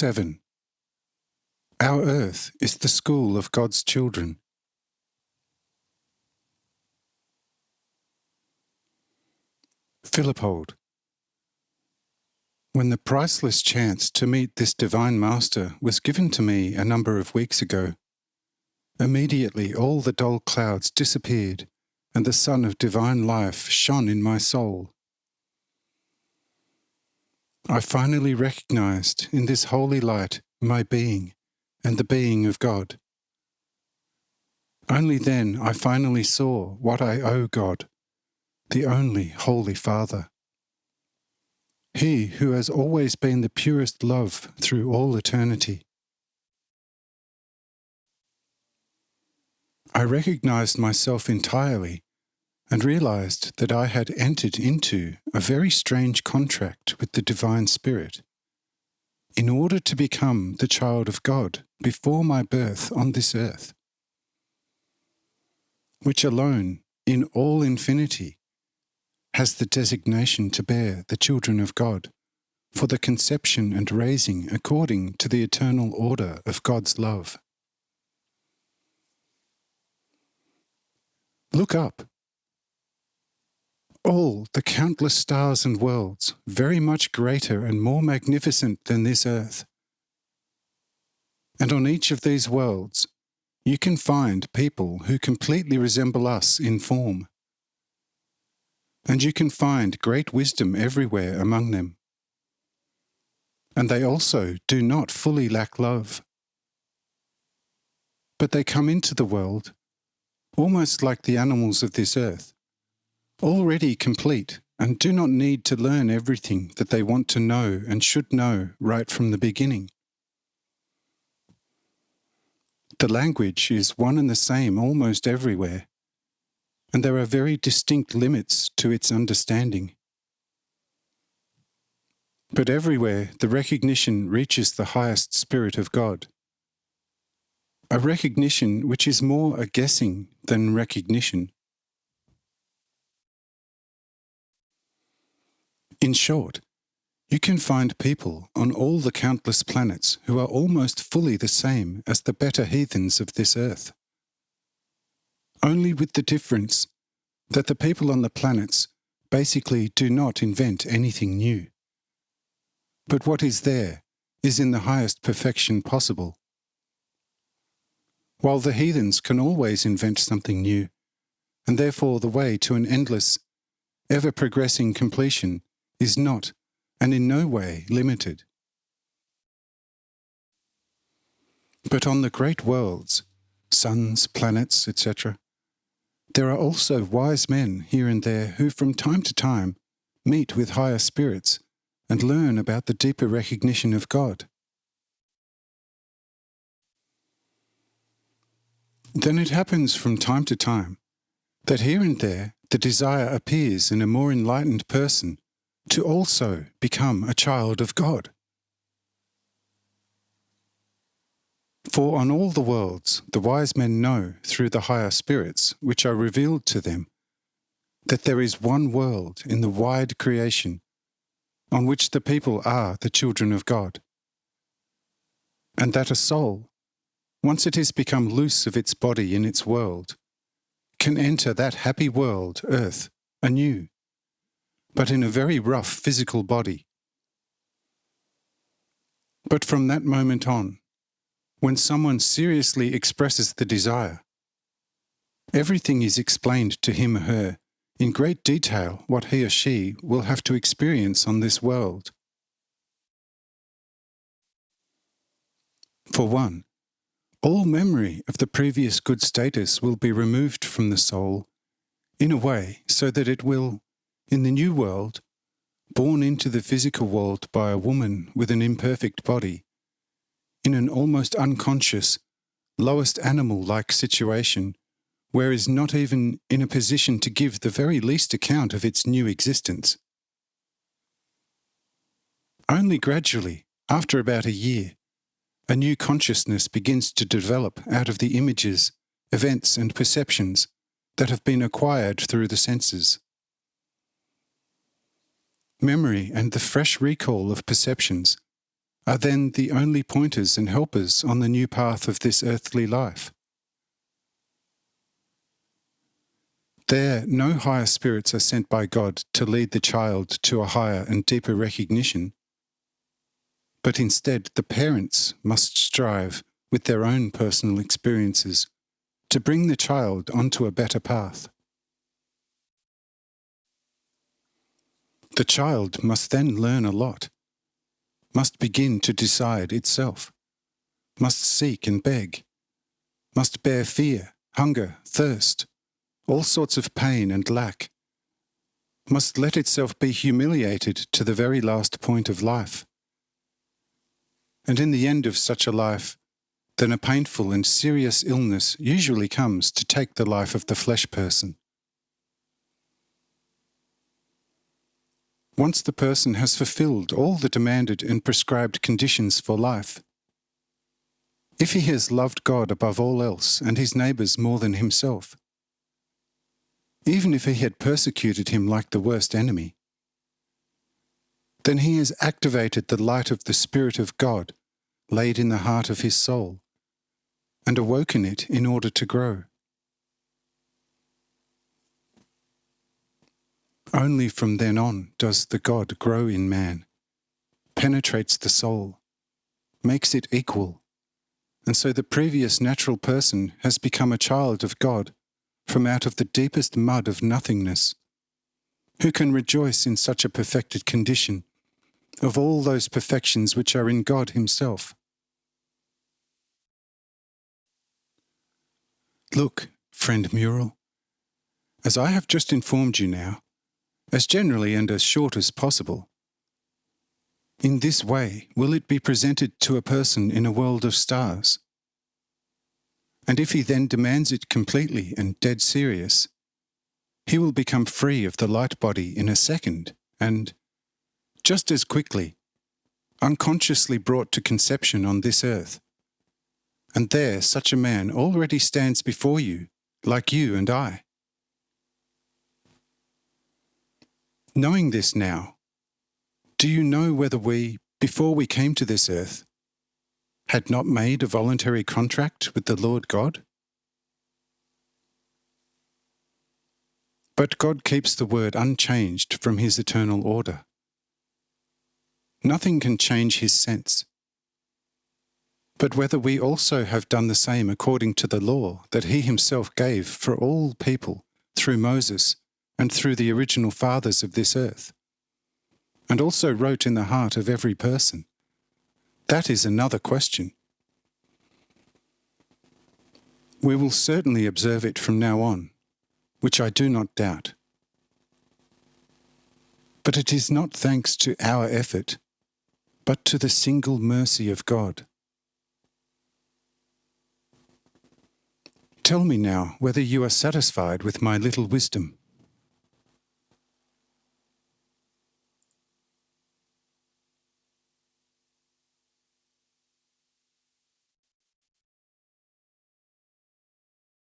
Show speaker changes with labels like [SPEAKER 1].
[SPEAKER 1] 7. Our earth is the school of God's children. Philippold. When the priceless chance to meet this divine master was given to me a number of weeks ago, immediately all the dull clouds disappeared and the sun of divine life shone in my soul. I finally recognized in this holy light my being and the being of God. Only then I finally saw what I owe God, the only Holy Father. He who has always been the purest love through all eternity. I recognized myself entirely and realized that I had entered into a very strange contract with the Divine Spirit in order to become the child of God before my birth on this earth, which alone, in all infinity, has the designation to bear the children of God for the conception and raising according to the eternal order of God's love. Look up. All the countless stars and worlds, very much greater and more magnificent than this earth. And on each of these worlds, you can find people who completely resemble us in form. And you can find great wisdom everywhere among them. And they also do not fully lack love. But they come into the world, almost like the animals of this earth, already complete and do not need to learn everything that they want to know and should know right from the beginning. The language is one and the same almost everywhere, and there are very distinct limits to its understanding. But everywhere the recognition reaches the highest spirit of God, a recognition which is more a guessing than recognition. In short, you can find people on all the countless planets who are almost fully the same as the better heathens of this earth. Only with the difference that the people on the planets basically do not invent anything new. But what is there is in the highest perfection possible. While the heathens can always invent something new, and therefore the way to an endless, ever-progressing completion is not, and in no way, limited. But on the great worlds, suns, planets, etc., there are also wise men here and there who from time to time meet with higher spirits and learn about the deeper recognition of God. Then it happens from time to time that here and there the desire appears in a more enlightened person to also become a child of God. For on all the worlds the wise men know through the higher spirits which are revealed to them that there is one world in the wide creation on which the people are the children of God, and that a soul, once it has become loose of its body in its world, can enter that happy world, earth, anew, but in a very rough physical body. But from that moment on, when someone seriously expresses the desire, everything is explained to him or her in great detail what he or she will have to experience on this world. For one, all memory of the previous good status will be removed from the soul in a way so that it will, in the new world, born into the physical world by a woman with an imperfect body, in an almost unconscious, lowest animal-like situation, where is not even in a position to give the very least account of its new existence. Only gradually, after about a year, a new consciousness begins to develop out of the images, events and perceptions that have been acquired through the senses. Memory and the fresh recall of perceptions are then the only pointers and helpers on the new path of this earthly life. There, no higher spirits are sent by God to lead the child to a higher and deeper recognition, but instead the parents must strive with their own personal experiences to bring the child onto a better path. The child must then learn a lot, must begin to decide itself, must seek and beg, must bear fear, hunger, thirst, all sorts of pain and lack, must let itself be humiliated to the very last point of life. And in the end of such a life, then a painful and serious illness usually comes to take the life of the flesh person. Once the person has fulfilled all the demanded and prescribed conditions for life, if he has loved God above all else and his neighbours more than himself, even if he had persecuted him like the worst enemy, then he has activated the light of the Spirit of God laid in the heart of his soul and awoken it in order to grow. Only from then on does the God grow in man, penetrates the soul, makes it equal, and so the previous natural person has become a child of God from out of the deepest mud of nothingness. Who can rejoice in such a perfected condition of all those perfections which are in God himself? Look, friend Muriel, as I have just informed you now, as generally and as short as possible, in this way will it be presented to a person in a world of stars. And if he then demands it completely and dead serious, he will become free of the light body in a second and, just as quickly, unconsciously brought to conception on this earth. And there such a man already stands before you, like you and I. Knowing this now, do you know whether we, before we came to this earth, had not made a voluntary contract with the Lord God? But God keeps the word unchanged from his eternal order. Nothing can change his sense. But whether we also have done the same according to the law that he himself gave for all people through Moses and through the original fathers of this earth, and also wrote in the heart of every person, that is another question. We will certainly observe it from now on, which I do not doubt. But it is not thanks to our effort, but to the single mercy of God. Tell me now whether you are satisfied with my little wisdom.